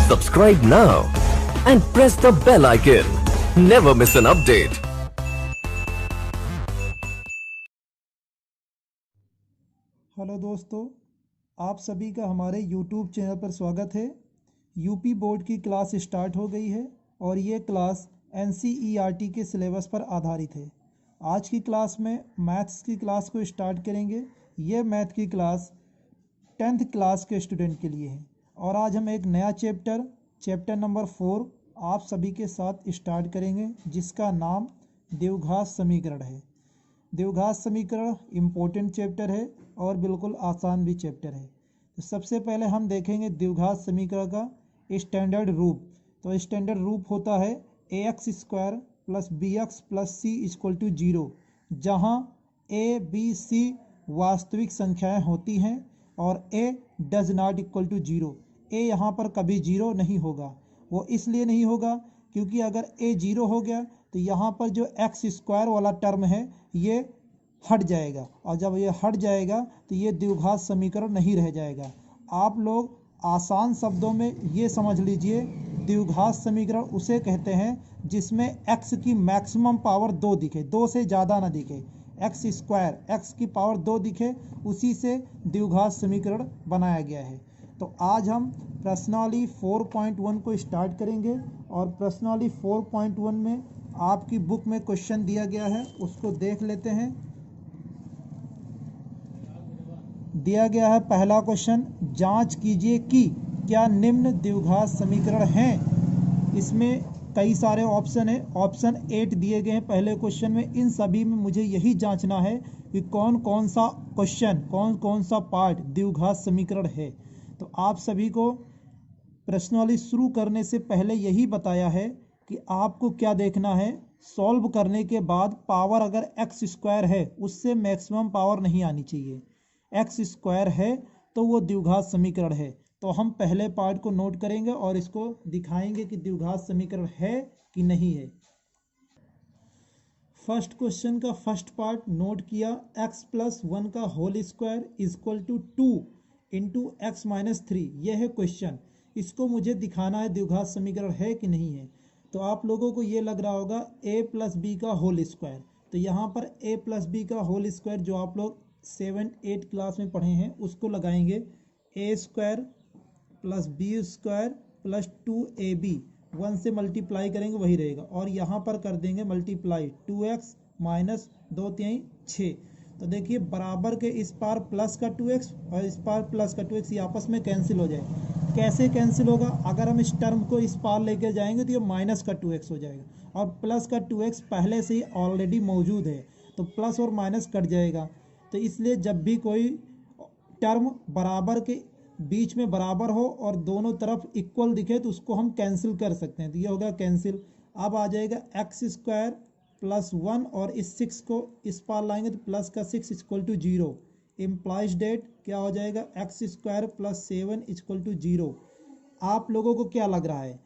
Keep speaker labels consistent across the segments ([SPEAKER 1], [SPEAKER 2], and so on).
[SPEAKER 1] Subscribe now and press the bell icon. Never miss an update.
[SPEAKER 2] Hello दोस्तों, आप सभी का हमारे YouTube चैनल पर स्वागत है। यूपी बोर्ड की क्लास स्टार्ट हो गई है और ये क्लास NCERT के सिलेबस पर आधारित है। आज की क्लास में मैथ्स की क्लास को स्टार्ट करेंगे। ये मैथ की क्लास 10th क्लास के स्टूडेंट के लिए है और आज हम एक नया चैप्टर नंबर 4 आप सभी के साथ स्टार्ट करेंगे, जिसका नाम द्विघात समीकरण है। द्विघात समीकरण इम्पोर्टेंट चैप्टर है और बिल्कुल आसान भी चैप्टर है। तो सबसे पहले हम देखेंगे द्विघात समीकरण का स्टैंडर्ड रूप। तो स्टैंडर्ड रूप होता है ax square plus bx plus c equal to 0, जहाँ a b c वास्तविक संख्याएं होती हैं और a does not equal to 0। a यहाँ पर कभी 0 नहीं होगा। वो इसलिए नहीं होगा क्योंकि अगर a 0 हो गया तो यहाँ पर जो एक्स स्क्वायर वाला टर्म है ये हट जाएगा, और जब ये हट जाएगा तो ये द्विघात समीकरण नहीं रह जाएगा। आप लोग आसान शब्दों में ये समझ लीजिए, द्विघात समीकरण उसे कहते हैं जिसमें x की मैक्सिमम पावर 2 दिखे, 2 से ज़्यादा ना दिखे। एक्स स्क्वायर x की पावर 2 दिखे, उसी से द्विघात समीकरण बनाया गया है। तो आज हम प्रश्नावली 4.1 को स्टार्ट करेंगे और प्रश्नावली 4.1 में आपकी बुक में क्वेश्चन दिया गया है, उसको देख लेते हैं। दिया गया है पहला क्वेश्चन, जांच कीजिए कि क्या निम्न द्विघात समीकरण हैं। इसमें कई सारे ऑप्शन है, ऑप्शन 8 दिए गए हैं पहले क्वेश्चन में। इन सभी में मुझे यही जांचना है कि कौन कौन सा क्वेश्चन, कौन कौन सा पार्ट द्विघात समीकरण है। तो आप सभी को प्रश्नावली शुरू करने से पहले यही बताया है कि आपको क्या देखना है। सॉल्व करने के बाद पावर अगर एक्स स्क्वायर है उससे मैक्सिमम पावर नहीं आनी चाहिए। एक्स स्क्वायर है तो वो द्विघात समीकरण है। तो हम पहले पार्ट को नोट करेंगे और इसको दिखाएंगे कि द्विघात समीकरण है कि नहीं है। फर्स्ट क्वेश्चन का फर्स्ट पार्ट नोट किया, x प्लस 1 का whole square equal to 2 into x minus 3। यह है क्वेश्चन। इसको मुझे दिखाना है द्विघात समीकरण है कि नहीं है। तो आप लोगों को ये लग रहा होगा a प्लस बी का होल स्क्वायर। तो यहाँ पर a प्लस बी का होल स्क्वायर जो आप लोग 7-8 क्लास में पढ़े हैं उसको लगाएंगे। a square plus B square plus 2ab, 1 से मल्टीप्लाई करेंगे वही रहेगा, और यहाँ पर कर देंगे मल्टीप्लाई 2x माइनस 2 3 6। तो देखिए बराबर के इस पार प्लस का 2x और इस पार प्लस का 2x, ये आपस में कैंसिल हो जाए। कैसे कैंसिल होगा? अगर हम इस टर्म को इस पार लेकर जाएंगे तो ये माइनस का 2x हो जाएगा, और प्लस का 2x पहले से ही ऑलरेडी मौजूद है, तो प्लस और माइनस कट जाएगा। तो इसलिए जब भी कोई टर्म बराबर के बीच में बराबर हो और दोनों तरफ इक्वल दिखे तो उसको हम कैंसिल कर सकते हैं। तो ये होगा कैंसिल। अब आ जाएगा एक्स स्क्वायर प्लस 1 और इस 6 को इस पार लाएंगे तो प्लस का 6 इक्वल टू 0। इम्प्लाइज डेट क्या हो जाएगा? X square plus 7 equal to 0। आप लोगों को क्या लग रहा है?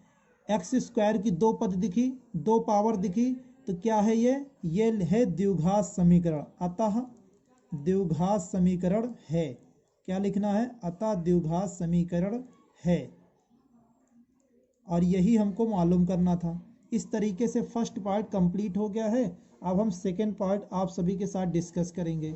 [SPEAKER 2] एक्स स्क्वायर की 2 पद दिखी, 2 पावर दिखी, तो क्या है ये है द्विघात समीकरण। अतः द्विघात समीकरण है। क्या लिखना है? अतः द्विघात समीकरण है, और यही हमको मालूम करना था। इस तरीके से फर्स्ट पार्ट कंप्लीट हो गया है। अब हम सेकेंड पार्ट आप सभी के साथ डिस्कस करेंगे।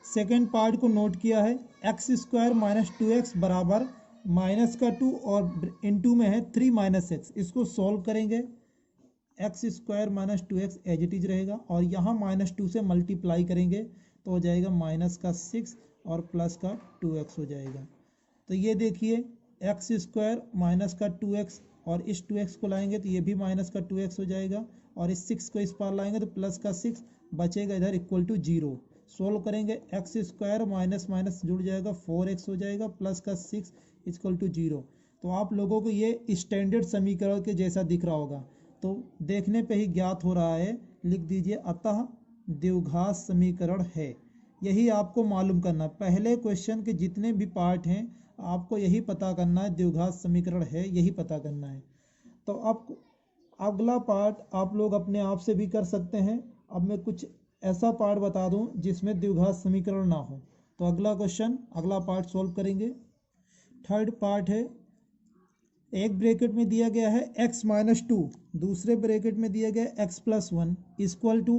[SPEAKER 2] सेकेंड पार्ट को नोट किया है, एक्स स्क्वायर माइनस 2x बराबर माइनस का 2 और इनटू में है 3 माइनस एक्स। इसको सॉल्व करेंगे। X square minus 2x as it is रहेगा, और यहाँ माइनस 2 से मल्टीप्लाई करेंगे तो हो जाएगा माइनस का 6 और प्लस का 2x हो जाएगा। तो ये देखिए एक्स स्क्वायर माइनस का 2x और इस 2x को लाएंगे तो ये भी माइनस का 2x हो जाएगा, और इस 6 को इस पार लाएंगे तो प्लस का 6 बचेगा इधर इक्वल टू 0। सोल्व करेंगे, एक्स स्क्वायर माइनस माइनस जुड़ जाएगा 4x हो जाएगा, प्लस का 6 इक्वल टू 0। तो आप लोगों को ये स्टैंडर्ड समीकरण के जैसा दिख रहा होगा, तो देखने पे ही ज्ञात हो रहा है। लिख दीजिए अतः द्विघात समीकरण है। यही आपको मालूम करना। पहले क्वेश्चन के जितने भी पार्ट हैं आपको यही पता करना है, द्विघात समीकरण है यही पता करना है। तो अब अगला पार्ट आप लोग अपने आप से भी कर सकते हैं। अब मैं कुछ ऐसा पार्ट बता दूं जिसमें द्विघात समीकरण ना हो। तो अगला क्वेश्चन, अगला पार्ट सॉल्व करेंगे। थर्ड पार्ट है एक ब्रैकेट में दिया गया है x माइनस 2, दूसरे ब्रैकेट में दिया गया है x plus 1 equal to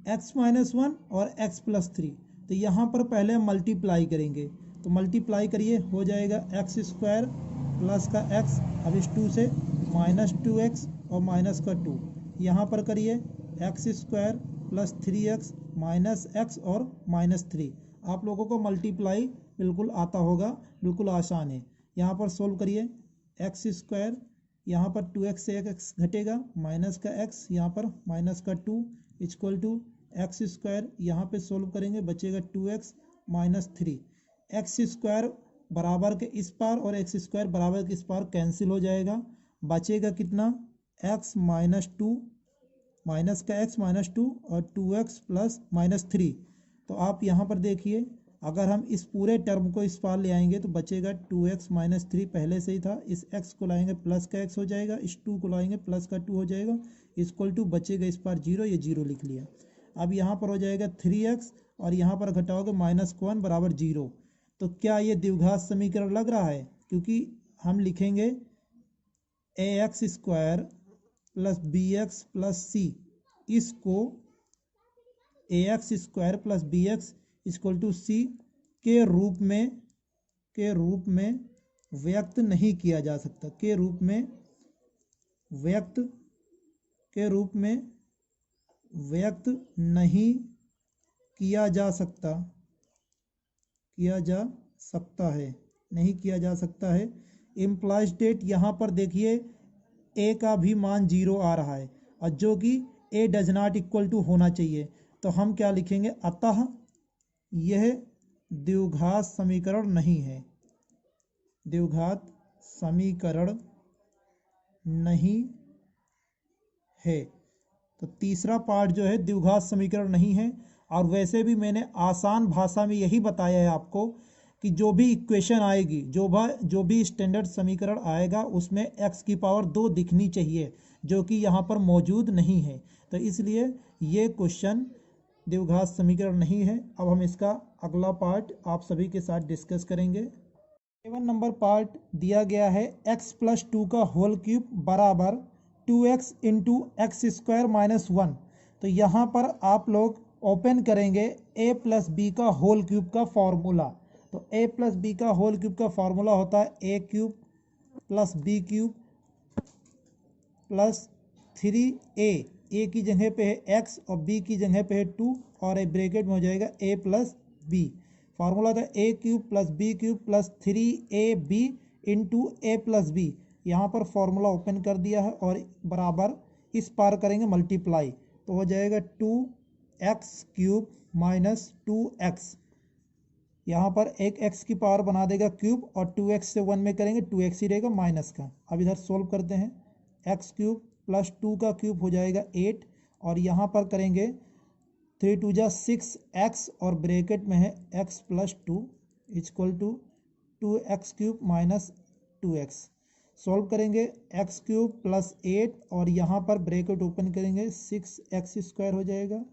[SPEAKER 2] x minus 1 और x प्लस 3। तो यहाँ पर पहले हम मल्टीप्लाई करेंगे, तो मल्टीप्लाई करिए, हो जाएगा एक्स स्क्वायर प्लस का x, अब इस 2 से माइनस 2x और माइनस का 2, यहाँ पर करिए x square plus 3x minus x और माइनस 3। आप लोगों को मल्टीप्लाई बिल्कुल आता होगा, बिल्कुल आसान है। यहाँ पर सोल्व करिए, एक्स स्क्वायर यहाँ पर 2x से एक x घटेगा, माइनस का x यहाँ पर माइनस का 2 इक्वल टू एक्स स्क्वायर, यहाँ पे सोल्व करेंगे बचेगा 2x माइनस 3। एक्स स्क्वायर बराबर के इस पार और एक्स स्क्वायर बराबर के इस पार कैंसिल हो जाएगा, बचेगा कितना x माइनस 2, माइनस का x माइनस 2 और 2x प्लस माइनस 3। तो आप यहाँ पर देखिए, अगर हम इस पूरे टर्म को इस पार ले आएंगे तो बचेगा 2x माइनस 3, पहले से ही था, इस x को लाएंगे प्लस का x हो जाएगा, इस 2 को लाएंगे प्लस का 2 हो जाएगा, इक्वल टू बचेगा इस पार 0, ये 0 लिख लिया। अब यहाँ पर हो जाएगा 3x और यहाँ पर घटाओगे माइनस 1 बराबर 0। तो क्या ये द्विघात समीकरण लग रहा है? क्योंकि हम लिखेंगे ax square plus bx plus c, इसको ax square plus bx equal to c के रूप में व्यक्त नहीं किया जा सकता, के रूप में व्यक्त नहीं किया जा सकता है। इम्प्लाइज डेट, यहाँ पर देखिए a का भी मान 0 आ रहा है और जो कि a does not equal to होना चाहिए, तो हम क्या लिखेंगे, अतः यह द्विघात समीकरण नहीं है, द्विघात समीकरण नहीं है। तो तीसरा पार्ट जो है द्विघात समीकरण नहीं है। और वैसे भी मैंने आसान भाषा में यही बताया है आपको कि जो भी इक्वेशन आएगी, जो भी स्टैंडर्ड समीकरण आएगा उसमें x की पावर 2 दिखनी चाहिए, जो कि यहाँ पर मौजूद नहीं है। तो इसलिए ये क्वेश्चन द्विघात समीकरण नहीं है। अब हम इसका अगला पार्ट आप सभी के साथ डिस्कस करेंगे। 7 नंबर पार्ट दिया गया है x प्लस 2 का होल क्यूब बराबर 2x into x square minus 1। तो यहाँ पर आप लोग ओपन करेंगे a प्लस बी का होल क्यूब का फॉर्मूला। तो a प्लस बी का होल क्यूब का फॉर्मूला होता है a cube plus B cube plus 3a, a की जगह पे है x और b की जगह पे है 2 और एक ब्रैकेट में हो जाएगा a प्लस बी। फार्मूला था a cube plus B cube plus 3ab into a plus B. यहाँ पर फॉर्मूला ओपन कर दिया है और बराबर इस पार करेंगे मल्टीप्लाई, तो हो जाएगा 2x क्यूब माइनस 2x। यहाँ पर एक x की पावर बना देगा क्यूब और 2x से 1 में करेंगे 2x ही रहेगा माइनस का। अब इधर सोल्व करते हैं, x क्यूब प्लस 2 का क्यूब हो जाएगा 8 और यहाँ पर करेंगे 3 2 जा 6x और ब्रैकेट में है x plus 2 equal to 2x cube minus 2x। Solve करेंगे x क्यूब प्लस 8 और यहाँ पर ब्रैकेट ओपन करेंगे 6x स्क्वायर हो जाएगा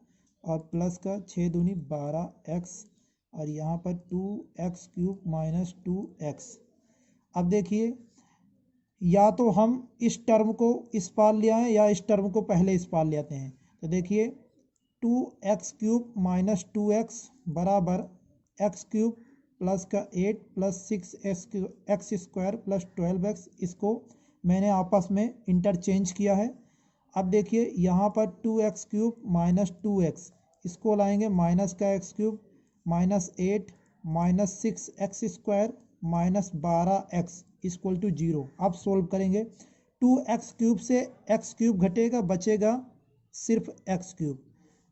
[SPEAKER 2] और प्लस का 6 दूनी 12x और यहाँ पर 2x क्यूब माइनस 2x। अब देखिए, या तो हम इस टर्म को इस पार ले आएँ या इस टर्म को पहले इस पार ले आते हैं। तो देखिए 2x क्यूब माइनस 2x बराबर x क्यूब प्लस का 8 plus 6x square plus 12x, इसको मैंने आपस में इंटरचेंज किया है। अब देखिए यहाँ पर 2x क्यूब माइनस 2x, इसको लाएंगे माइनस का x cube minus 8 minus 6x square minus 12x equal to 0। अब सोल्व करेंगे, 2x क्यूब से x क्यूब घटेगा, बचेगा सिर्फ x क्यूब।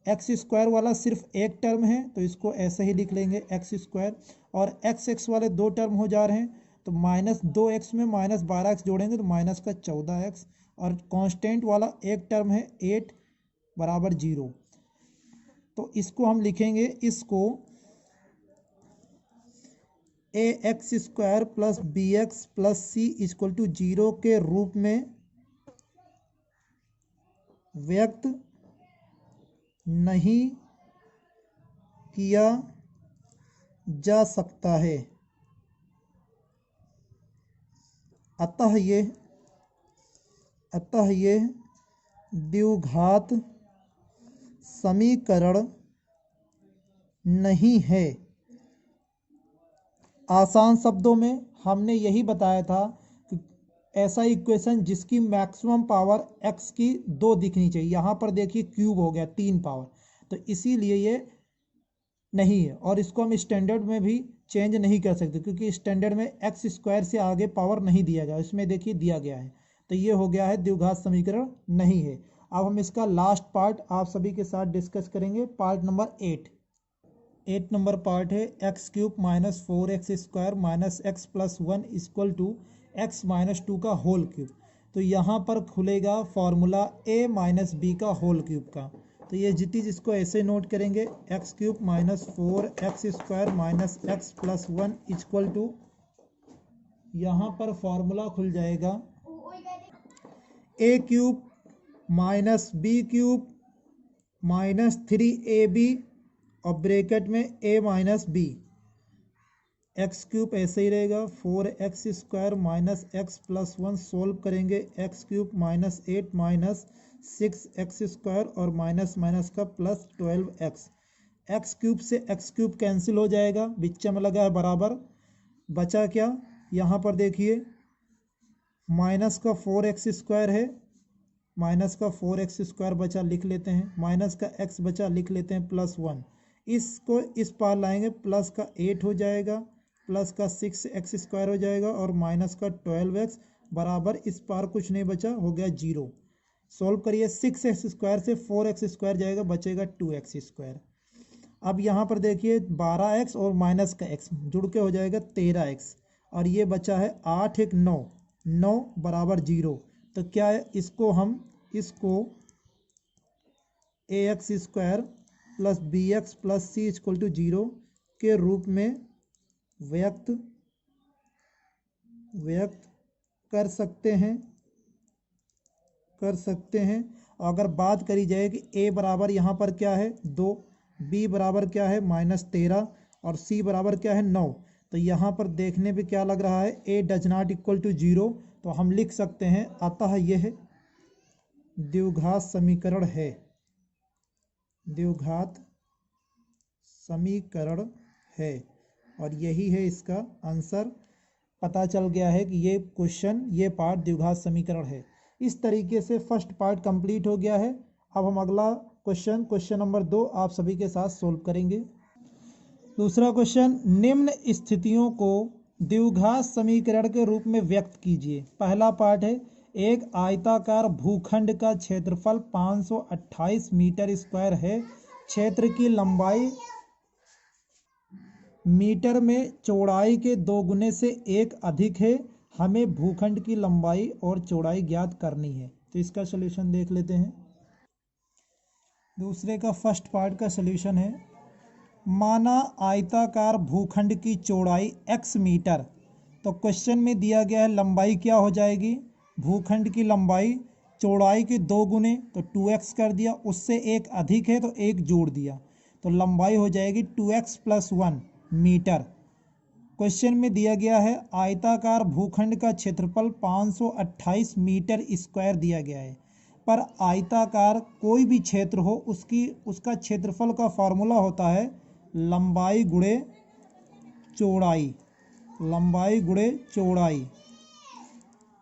[SPEAKER 2] एक्स स्क्वायर वाला सिर्फ एक टर्म है तो इसको ऐसे ही लिख लेंगे एक्स स्क्वायर, और एक्स वाले दो टर्म हो जा रहे हैं तो माइनस 2x में माइनस 12x जोड़ेंगे तो माइनस का 14x, और कांस्टेंट वाला एक टर्म है 8 बराबर 0। तो इसको हम लिखेंगे, इसको ax square plus bx plus C equal to 0 के रूप में व्यक्त नहीं किया जा सकता है। अतः ये अतः ये द्विघात समीकरण नहीं है। आसान शब्दों में हमने यही बताया था कि ऐसा इक्वेशन जिसकी मैक्सिमम पावर x की 2 दिखनी चाहिए। यहाँ पर देखिए क्यूब हो गया 3 पावर, तो इसीलिए ये नहीं है। और इसको हम स्टैंडर्ड में भी चेंज नहीं कर सकते क्योंकि स्टैंडर्ड में एक्स स्क्वायर से आगे पावर नहीं दिया गया, इसमें देखिए दिया गया है। तो ये हो गया है द्विघात समीकरण नहीं है। अब हम इसका लास्ट पार्ट आप सभी के साथ डिस्कस करेंगे, पार्ट नंबर 8 नंबर पार्ट है x cube minus 4x square minus x plus 1 equal to x minus 2 का होल क्यूब। तो यहाँ पर खुलेगा फॉर्मूला a माइनस बी का होल क्यूब का। तो ये जितीज इसको ऐसे नोट करेंगे, x cube minus 4x square minus x plus 1 equal to, यहाँ पर फॉर्मूला खुल जाएगा a cube minus B cube minus 3ab और ब्रैकेट में a minus B. X cube ऐसे ही रहेगा 4x square minus x plus 1, solve करेंगे x cube minus 8 minus 6x square और माइनस माइनस का प्लस 12x। एक्स क्यूब से x cube cancel हो जाएगा, बीच में लगा है बराबर, बचा क्या, यहाँ पर देखिए माइनस का 4x स्क्वायर है, माइनस का 4x स्क्वायर बचा, लिख लेते हैं, माइनस का x बचा, लिख लेते हैं प्लस 1। इसको इस पार लाएंगे, प्लस का 8 हो जाएगा, प्लस का 6x स्क्वायर हो जाएगा और माइनस का 12x बराबर, इस पार कुछ नहीं बचा, हो गया 0। सॉल्व करिए, 6x स्क्वायर से 4x स्क्वायर जाएगा, बचेगा 2x स्क्वायर। अब यहाँ पर देखिए 12x और माइनस का x जुड़ के हो जाएगा 13x और ये बचा है 8 1 9, 9 बराबर 0। तो क्या है, इसको ax square plus bx plus c equal to 0 के रूप में व्यक्त कर सकते हैं। अगर बात करी जाए कि a बराबर यहाँ पर क्या है 2, b बराबर क्या है -13 और c बराबर क्या है 9, तो यहाँ पर देखने पे क्या लग रहा है a does not equal to 0, तो हम लिख सकते हैं अतः यह द्विघात समीकरण है, द्विघात समीकरण है। और यही है इसका आंसर। पता चल गया है कि ये पार्ट द्विघात समीकरण है। इस तरीके से फर्स्ट पार्ट कंप्लीट हो गया है। अब हम अगला क्वेश्चन नंबर 2 आप सभी के साथ सोल्व करेंगे। दूसरा क्वेश्चन, निम्न स्थितियों को द्विघात समीकरण के रूप में व्यक्त कीजिए। पहला पार्ट है, एक आयताकार भूखंड का क्षेत्रफल 528 मीटर स्क्वायर है, क्षेत्र की लंबाई मीटर में चौड़ाई के 2 गुने से 1 अधिक है, हमें भूखंड की लंबाई और चौड़ाई ज्ञात करनी है। तो इसका सलूशन देख लेते हैं। दूसरे का फर्स्ट पार्ट का सलूशन है, माना आयताकार भूखंड की चौड़ाई x मीटर, तो क्वेश्चन में दिया गया है लंबाई क्या हो जाएगी, भूखंड की लंबाई चौड़ाई के 2 गुने, तो 2x कर दिया, उससे 1 अधिक है तो 1 जोड़ दिया, तो लंबाई हो जाएगी 2x प्लस 1 मीटर। क्वेश्चन में दिया गया है आयताकार भूखंड का क्षेत्रफल 528 मीटर स्क्वायर दिया गया है, पर आयताकार कोई भी क्षेत्र हो उसका क्षेत्रफल का फॉर्मूला होता है लंबाई गुणे चौड़ाई, लंबाई गुणे चौड़ाई।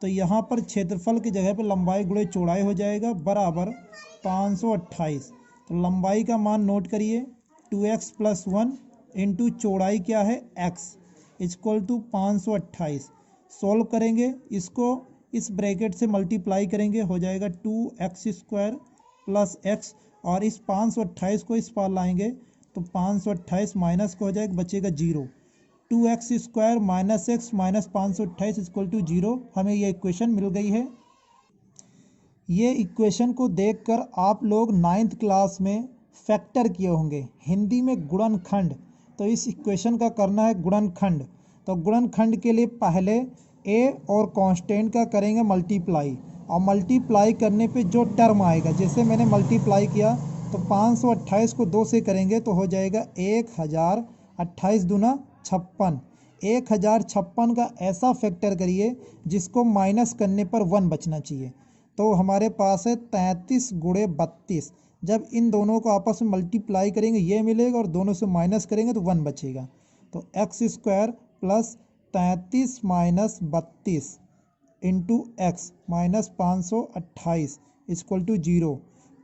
[SPEAKER 2] तो यहाँ पर क्षेत्रफल की जगह पर लंबाई गुणे चौड़ाई हो जाएगा बराबर 528। तो लंबाई का मान नोट करिए 2x प्लस 1 इंटू चौड़ाई क्या है x इक्वल टू 528। सॉल्व करेंगे, इसको इस ब्रैकेट से मल्टीप्लाई करेंगे, हो जाएगा 2x स्क्वायर प्लस x और इस 528 को इस पार लाएंगे तो 528 माइनस को हो जाएगा, बचेगा 0। 2x square minus x minus 528 equal to 0। हमें ये इक्वेशन मिल गई है। ये इक्वेशन को देखकर आप लोग 9th क्लास में फैक्टर किए होंगे, हिंदी में गुणनखंड। तो इस इक्वेशन का करना है गुणनखंड। तो गुणनखंड के लिए पहले a और कांस्टेंट का करेंगे मल्टीप्लाई, और मल्टीप्लाई करने पे जो टर्म आएगा, जैसे मैंने मल्टीप्लाई किया तो 528 को 2 से करेंगे तो हो जाएगा 1028 दूना 56। 1056 का ऐसा फैक्टर करिए जिसको माइनस करने पर 1 बचना चाहिए। तो हमारे पास है 33 गुणे 32। जब इन दोनों को आपस में मल्टीप्लाई करेंगे ये मिलेगा और दोनों से माइनस करेंगे तो 1 बचेगा। तो x square plus 33 minus 32 into x minus 528 equal to 0।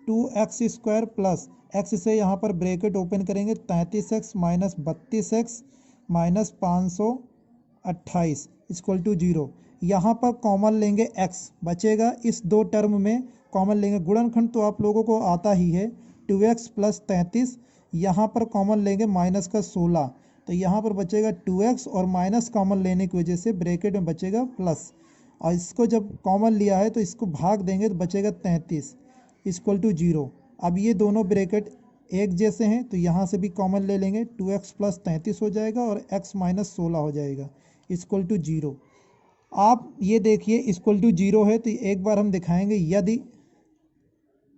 [SPEAKER 2] 2x square plus x से यहाँ पर ब्रैकेट ओपन करेंगे 33x minus 32x minus 528 equal to 0। यहाँ पर कॉमन लेंगे x बचेगा, इस दो टर्म में कॉमन लेंगे। गुणनखंड तो आप लोगों को आता ही है, 2x प्लस 33, यहाँ पर कॉमन लेंगे माइनस का 16, तो यहाँ पर बचेगा 2x और माइनस कॉमन लेने की वजह से ब्रैकेट में बचेगा प्लस, और इसको जब कॉमन लिया है तो इसको भाग देंगे तो बचेगा 33 इक्वल टू 0। अब ये दोनों ब्रैकेट एक जैसे हैं तो यहाँ से भी कॉमन ले लेंगे, 2x प्लस 33 हो जाएगा और x माइनस 16 हो जाएगा इक्वल टू 0। आप ये देखिए इक्वल टू 0 है तो एक बार हम दिखाएंगे, यदि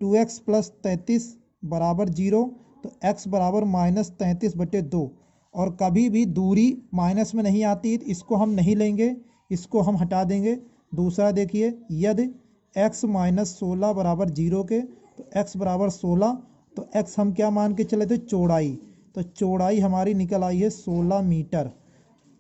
[SPEAKER 2] 2x प्लस 33 बराबर 0 तो x बराबर माइनस 33/2, और कभी भी दूरी माइनस में नहीं आती, इसको हम नहीं लेंगे, इसको हम हटा देंगे। दूसरा देखिए, यदि x माइनस 16 बराबर 0 के तो x बराबर 16, तो x हम क्या मान के चले थे, चौड़ाई, तो चौड़ाई हमारी निकल आई है 16 मीटर।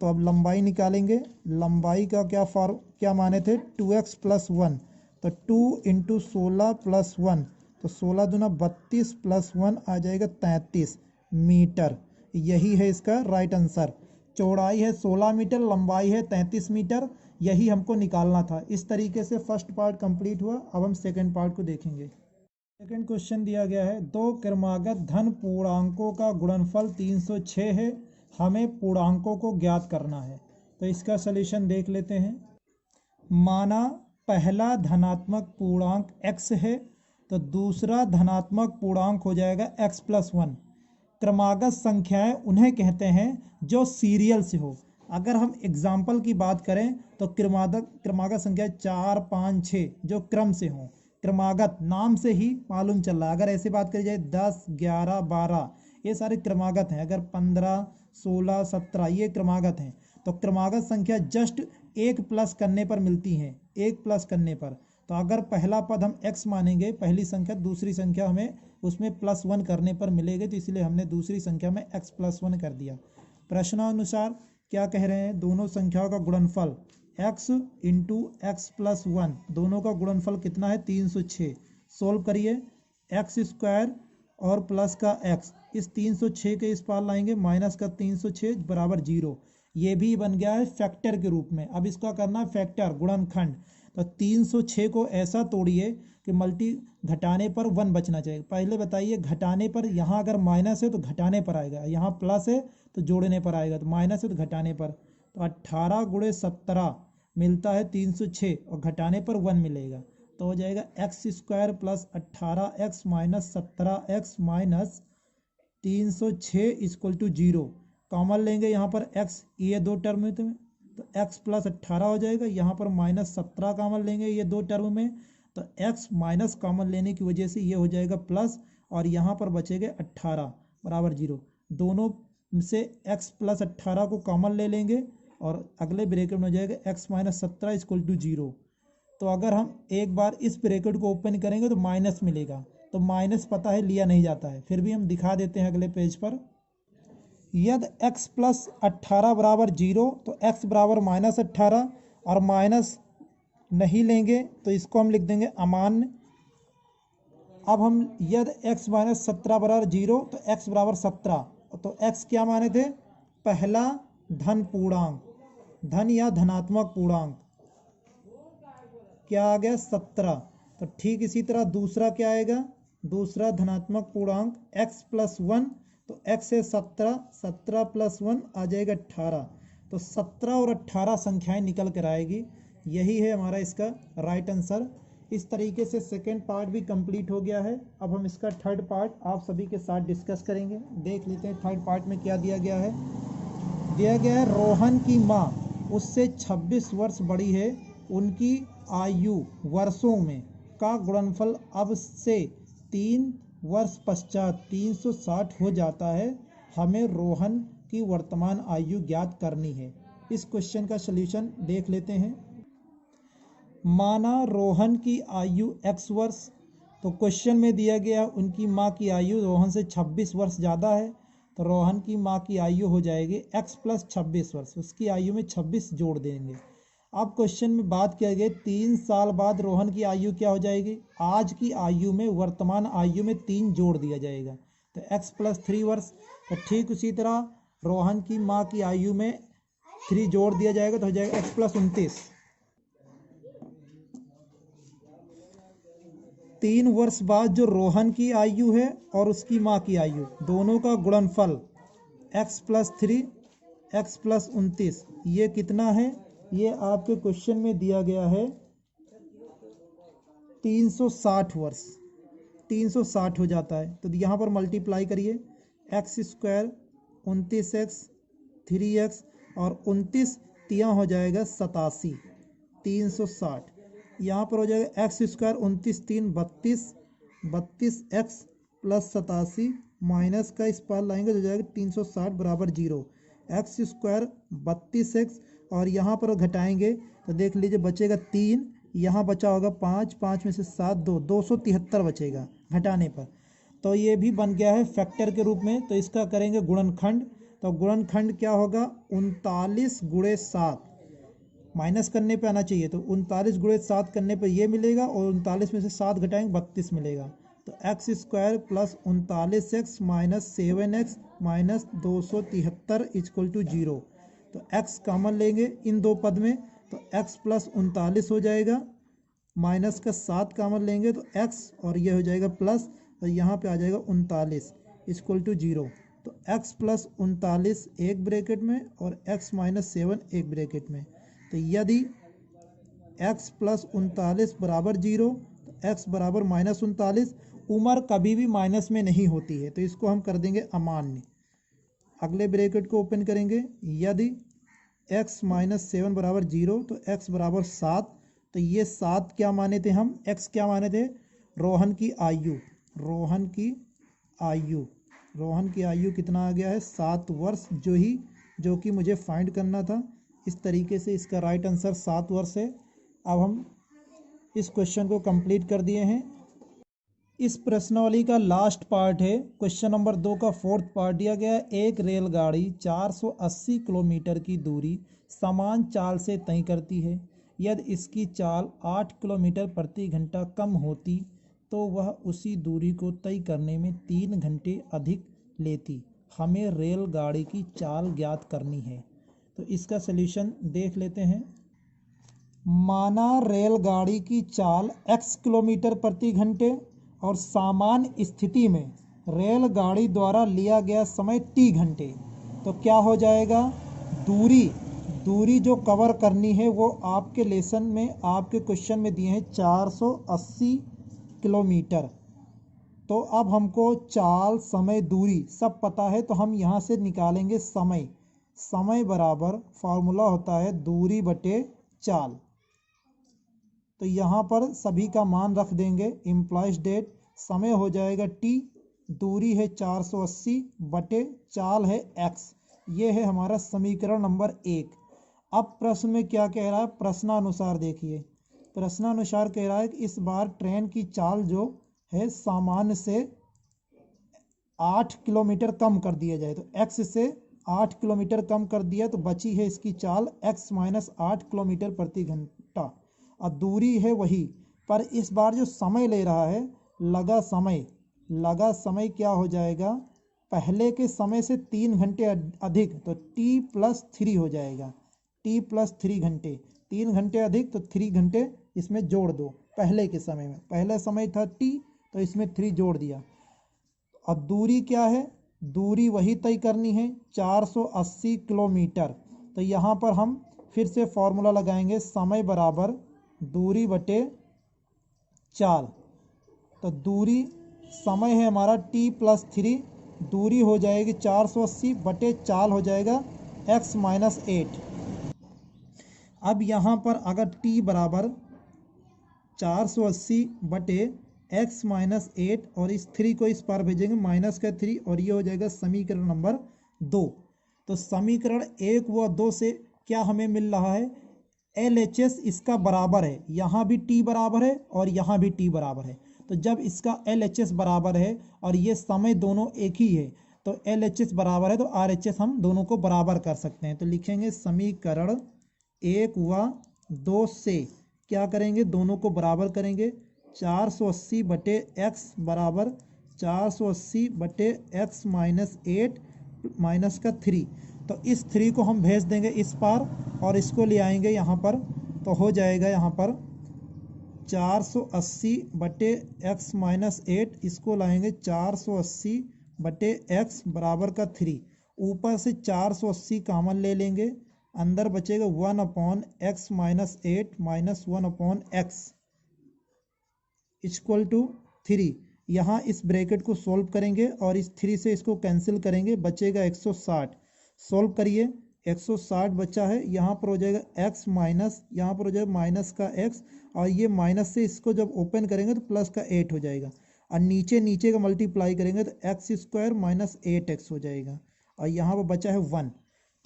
[SPEAKER 2] तो अब लंबाई निकालेंगे, लंबाई का क्या माने थे, 2x प्लस 1, तो 2 इंटू 16 प्लस 1, तो 16 दूना 32 प्लस 1 आ जाएगा 33 मीटर। यही है इसका राइट आंसर। चौड़ाई है 16 मीटर, लंबाई है 33 मीटर, यही हमको निकालना था। इस तरीके से फर्स्ट पार्ट कंप्लीट हुआ। अब हम सेकंड पार्ट को देखेंगे। सेकंड क्वेश्चन दिया गया है, दो क्रमागत धन पूर्णांकों का गुणनफल 306 है, हमें पूर्णांकों को ज्ञात करना है। तो इसका सलूशन देख लेते हैं। माना पहला धनात्मक पूर्णांक x है तो दूसरा धनात्मक पूर्णांक हो जाएगा x प्लस 1। क्रमागत संख्याएं उन्हें कहते हैं जो सीरियल से हो। अगर हम एग्जाम्पल की बात करें तो क्रमागत संख्या 4, 5, 6 जो क्रम से हो, क्रमागत नाम से ही मालूम चल रहा है। अगर ऐसे बात करी जाए 10, 11, 12 ये सारे क्रमागत हैं, अगर 15, 16, 17 ये क्रमागत हैं। तो क्रमागत संख्या जस्ट एक प्लस करने पर मिलती हैं, एक प्लस करने पर। तो अगर पहला पद हम x मानेंगे, पहली संख्या, दूसरी संख्या हमें उसमें प्लस 1 करने पर मिलेगी, तो इसलिए हमने दूसरी संख्या में x प्लस 1 कर दिया। प्रश्नानुसार क्या कह रहे हैं, दोनों संख्याओं का गुणनफल x इंटू एक्स प्लस 1, दोनों का गुणनफल कितना है, 306। सोल्व करिए, एक्स स्क्वायर और प्लस का x, इस 306 के इस पार लाएंगे, माइनस का 306 बराबर 0। ये भी बन गया है फैक्टर के रूप में। अब इसका करना है फैक्टर, गुणनखंड। तो 306 को ऐसा तोड़िए कि मल्टी घटाने पर 1 बचना चाहिए। पहले बताइए, घटाने पर यहाँ अगर माइनस है तो घटाने पर आएगा, यहाँ प्लस है तो जोड़ने पर आएगा, तो माइनस है तो घटाने पर। तो 18 गुणे 17 मिलता है 306 और घटाने पर 1 मिलेगा, तो हो जाएगा x square plus 18x minus 17x minus 306 equal to 0। Common लेंगे यहाँ पर x, ये दो टर्म में तो x प्लस 18 हो जाएगा, यहाँ पर माइनस 17 कॉमन लेंगे ये दो टर्म में, तो x माइनस कॉमन लेने की वजह से ये हो जाएगा प्लस, और यहाँ पर बचेगा 18 बराबर 0। दोनों से x प्लस 18 को कॉमन ले लेंगे और अगले ब्रैकेट में हो जाएगा x माइनस 17 इक्वल टू 0। तो अगर हम एक बार इस ब्रैकेट को ओपन करेंगे तो माइनस मिलेगा, तो माइनस पता है लिया नहीं जाता है, फिर भी हम दिखा देते हैं अगले पेज पर। यदि x प्लस 18 बराबर 0 तो x बराबर माइनस 18, और माइनस नहीं लेंगे तो इसको हम लिख देंगे अमान्य। अब हम यदि x माइनस 17 बराबर 0 तो x बराबर 17, तो x क्या माने थे, पहला धन पूर्णांक, धन या धनात्मक पूर्णांक क्या आ गया 17। तो ठीक इसी तरह दूसरा क्या आएगा, दूसरा धनात्मक पूर्णांक x प्लस 1, तो x है 17, 17 प्लस 1 आ जाएगा 18। तो 17 और 18 संख्याएं निकल कर आएगी। यही है हमारा इसका राइट आंसर। इस तरीके से सेकेंड पार्ट भी कंप्लीट हो गया है। अब हम इसका थर्ड पार्ट आप सभी के साथ डिस्कस करेंगे। देख लेते हैं थर्ड पार्ट में क्या दिया गया है। दिया गया है, रोहन की माँ उससे 26 वर्ष बड़ी है, उनकी आयु वर्षों में का गुणनफल अब से 3 वर्ष पश्चात 360 हो जाता है, हमें रोहन की वर्तमान आयु ज्ञात करनी है। इस क्वेश्चन का सलूशन देख लेते हैं। माना रोहन की आयु x वर्ष, तो क्वेश्चन में दिया गया उनकी माँ की आयु रोहन से 26 वर्ष ज़्यादा है, तो रोहन की माँ की आयु हो जाएगी x + 26 वर्ष, उसकी आयु में 26 जोड़ देंगे। अब क्वेश्चन में बात किया गया 3 साल बाद रोहन की आयु क्या हो जाएगी, आज की आयु में वर्तमान आयु में 3 जोड़ दिया जाएगा, तो x + 3 वर्ष। तो ठीक उसी तरह रोहन की माँ की आयु में 3 जोड़ दिया जाएगा, तो हो जाएगा x + 29। 3 वर्ष बाद जो रोहन की आयु है और उसकी माँ की आयु दोनों का गुणनफल x + 3 x + 29, ये कितना है, ये आपके क्वेश्चन में दिया गया है 360 वर्ष। 360 हो जाता है, तो यहाँ पर मल्टीप्लाई करिए, x² 29x 3x और 29 तियाँ हो जाएगा 87, 360। यहाँ पर हो जाएगा x² 29 3 32, 32x + 87 माइनस का इस पार लाएंगे तो हो जाएगा 360 बराबर 0। x² 32x और यहाँ पर घटाएंगे तो देख लीजिए बचेगा 3, यहाँ बचा होगा 5, 5 में से 7 2, 273 बचेगा घटाने पर। तो ये भी बन गया है फैक्टर के रूप में, तो इसका करेंगे गुणनखंड। तो गुणनखंड क्या होगा, 39 × 7, माइनस करने पे आना चाहिए, तो 39 × 7 करने पे ये मिलेगा और 39 में से 7 घटाएंगे 32 मिलेगा। तो x² + 39x - 7x - 273 = 0। तो x कॉमन लेंगे इन दो पद में, तो x + 39 हो जाएगा, माइनस का 7 कॉमन लेंगे तो x और ये हो जाएगा प्लस, और यहाँ पे आ जाएगा 39 = 0। तो x + 39 एक ब्रैकेट में और x - 7 एक ब्रैकेट में। तो यदि x + 39 बराबर 0, तो x बराबर -39, उम्र कभी भी माइनस में नहीं होती है, तो इसको हम कर देंगे अमान्य। अगले ब्रैकेट को ओपन करेंगे, यदि x - 7 बराबर 0 तो x बराबर 7, तो ये 7 क्या माने थे हम, x क्या माने थे, रोहन की आयु। रोहन की आयु कितना आ गया है, 7 वर्ष, जो कि मुझे फाइंड करना था। इस तरीके से इसका राइट आंसर 7 वर्ष है। अब हम इस क्वेश्चन को कंप्लीट कर दिए हैं। इस प्रश्नावली का लास्ट पार्ट है, क्वेश्चन नंबर 2 का 4th पार्ट दिया गया है। एक रेलगाड़ी 480 किलोमीटर की दूरी समान चाल से तय करती है। यदि इसकी चाल 8 किलोमीटर प्रति घंटा कम होती तो वह उसी दूरी को तय करने में 3 घंटे अधिक लेती। हमें रेलगाड़ी की चाल ज्ञात करनी है। तो इसका सलूशन देख लेते हैं। माना रेलगाड़ी की चाल x किलोमीटर प्रति घंटे और सामान्य स्थिति में रेलगाड़ी द्वारा लिया गया समय t घंटे, तो क्या हो जाएगा, दूरी जो कवर करनी है वो आपके लेसन में, आपके क्वेश्चन में दिए हैं 480 किलोमीटर। तो अब हमको चाल, समय, दूरी सब पता है, तो हम यहाँ से निकालेंगे समय बराबर फार्मूला होता है दूरी बटे चाल। तो यहाँ पर सभी का मान रख देंगे, इम्प्लॉइज डेट, समय हो जाएगा t, दूरी है 480 बटे चाल है x। ये है हमारा समीकरण नंबर 1। अब प्रश्न में क्या कह रहा है, प्रश्नानुसार देखिए। प्रश्नानुसार कह रहा है कि इस बार ट्रेन की चाल जो है सामान्य से 8 किलोमीटर कम कर दिया जाए, तो x से 8 किलोमीटर कम कर दिया, तो बची है इसकी चाल x - 8 किलोमीटर प्रति घंटा, और दूरी है वही, पर इस बार जो समय ले रहा है, लगा समय क्या हो जाएगा, पहले के समय से 3 घंटे अधिक, तो t + 3 हो जाएगा, t + 3 घंटे, 3 घंटे अधिक, तो 3 घंटे इसमें जोड़ दो। पहले के समय में, पहला समय था t, तो इसमें 3 जोड़ दिया। अब दूरी क्या है, दूरी वही तय करनी है 480 किलोमीटर। तो यहाँ पर हम फिर से फॉर्मूला लगाएंगे, समय बराबर दूरी बटे चाल। तो दूरी, समय है हमारा t + 3, दूरी हो जाएगी 480 बटे चाल हो जाएगा x - 8। अब यहाँ पर अगर t बराबर 480 बटे x - 8 और इस 3 को इस पार भेजेंगे, माइनस का 3, और ये हो जाएगा समीकरण नंबर 2। तो समीकरण 1 व 2 से क्या हमें मिल रहा है, LHS इसका बराबर है, यहाँ भी T बराबर है और यहाँ भी T बराबर है। तो जब इसका LHS बराबर है और ये समय दोनों एक ही है तो LHS बराबर है तो RHS हम दोनों को बराबर कर सकते हैं। तो लिखेंगे समीकरण 1 व 2 से क्या करेंगे, दोनों को बराबर करेंगे। 480 बटे x बराबर 480 बटे x माइनस 8 माइनस का 3। तो इस 3 को हम भेज देंगे इस पार और इसको ले आएंगे यहाँ पर, तो हो जाएगा यहाँ पर 480 बटे x माइनस 8, इसको लाएंगे 480 बटे x बराबर का 3। ऊपर से 480 कॉमन ले लेंगे, अंदर बचेगा 1 upon x minus 8 minus 1 upon x equal to 3। यहाँ इस ब्रैकेट को सोल्व करेंगे और इस 3 से इसको कैंसिल करेंगे, बचेगा 160। सोल्व करिए, 160 बचा है, यहाँ पर हो जाएगा x माइनस, यहाँ पर हो जाएगा माइनस का x और ये माइनस से इसको जब ओपन करेंगे तो प्लस का 8 हो जाएगा और नीचे का मल्टीप्लाई करेंगे तो x स्क्वायर माइनस 8x हो जाएगा और यहाँ पर बचा है 1।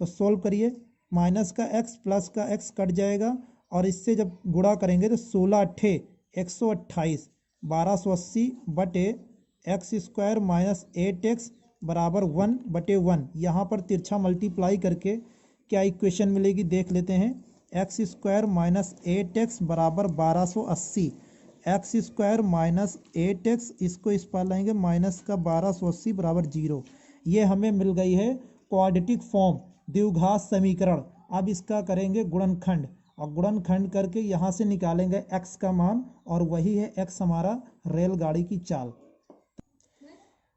[SPEAKER 2] तो सोल्व करिए, माइनस का x प्लस का x कट जाएगा और इससे जब गुणा करेंगे तो 16 अट्ठे 128 1280 बटे एक्स स्क्वायर माइनस 8x बराबर 1 बटे 1। यहाँ पर तिरछा मल्टीप्लाई करके क्या इक्वेशन मिलेगी देख लेते हैं। एक्स स्क्वायर माइनस 8x बराबर 1280, एक्स स्क्वायर माइनस 8x इसको इस पार लाएंगे माइनस का 1280 बराबर 0। ये हमें मिल गई है क्वाड्रेटिक फॉर्म, द्विघात समीकरण। अब इसका करेंगे गुणनखंड और गुणनखंड करके यहाँ से निकालेंगे x का मान और वही है x हमारा रेलगाड़ी की चाल।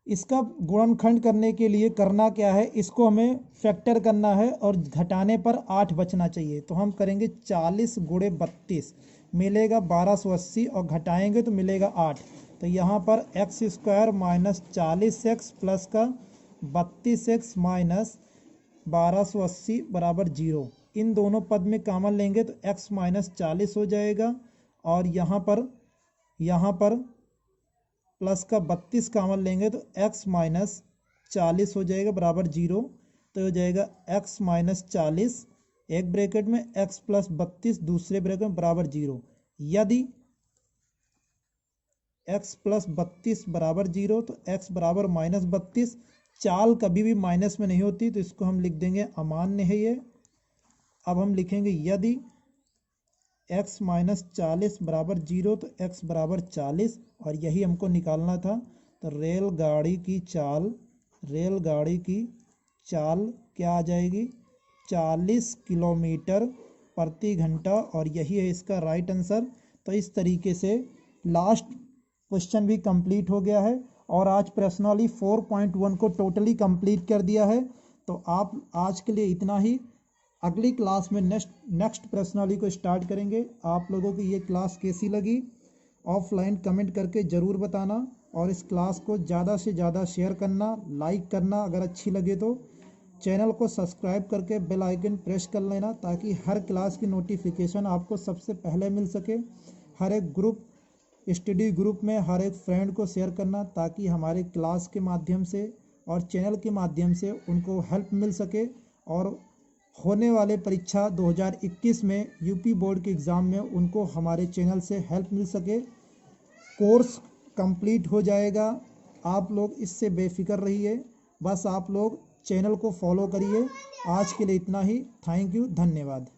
[SPEAKER 2] इसका गुणनखंड करने के लिए करना क्या है, इसको हमें फैक्टर करना है और घटाने पर 8 बचना चाहिए। तो हम करेंगे 40 गुणे 32 मिलेगा 1280 और घटाएंगे तो मिलेगा 8। तो यहाँ पर x square minus 40x plus का 32x माइनस 1280 बराबर 0। इन दोनों पद में कॉमन लेंगे तो x माइनस 40 हो जाएगा और यहाँ पर प्लस का 32 कॉमन लेंगे तो x माइनस 40 हो जाएगा बराबर 0। तो हो जाएगा x माइनस 40 एक ब्रैकेट में x प्लस 32 दूसरे ब्रैकेट में बराबर 0। यदि x प्लस 32 बराबर 0 तो x बराबर माइनस 32। चाल कभी भी माइनस में नहीं होती तो इसको हम लिख देंगे अमान्य है ये। अब हम लिखेंगे यदि x माइनस 40 बराबर 0 तो x बराबर 40 और यही हमको निकालना था। तो रेलगाड़ी की चाल क्या आ जाएगी, 40 किलोमीटर प्रति घंटा और यही है इसका राइट आंसर। तो इस तरीके से लास्ट क्वेश्चन भी कंप्लीट हो गया है और आज प्रश्नावली 4.1 को टोटली कंप्लीट कर दिया है। तो आप आज के लिए इतना ही, अगली क्लास में नेक्स्ट प्रश्नावली को स्टार्ट करेंगे। आप लोगों को ये क्लास कैसी लगी ऑफलाइन कमेंट करके ज़रूर बताना और इस क्लास को ज़्यादा से ज़्यादा शेयर करना, लाइक करना, अगर अच्छी लगे तो चैनल को सब्सक्राइब करके बेल आइकन प्रेस कर लेना ताकि हर क्लास की नोटिफिकेशन आपको सबसे पहले मिल सके। हर एक ग्रुप, स्टडी ग्रुप में हर एक फ्रेंड को शेयर करना ताकि हमारे क्लास के माध्यम से और चैनल के माध्यम से उनको हेल्प मिल सके और होने वाले परीक्षा 2021 में यूपी बोर्ड के एग्ज़ाम में उनको हमारे चैनल से हेल्प मिल सके। कोर्स कंप्लीट हो जाएगा, आप लोग इससे बेफिक्र रहिए, बस आप लोग चैनल को फॉलो करिए। आज के लिए इतना ही, थैंक यू, धन्यवाद।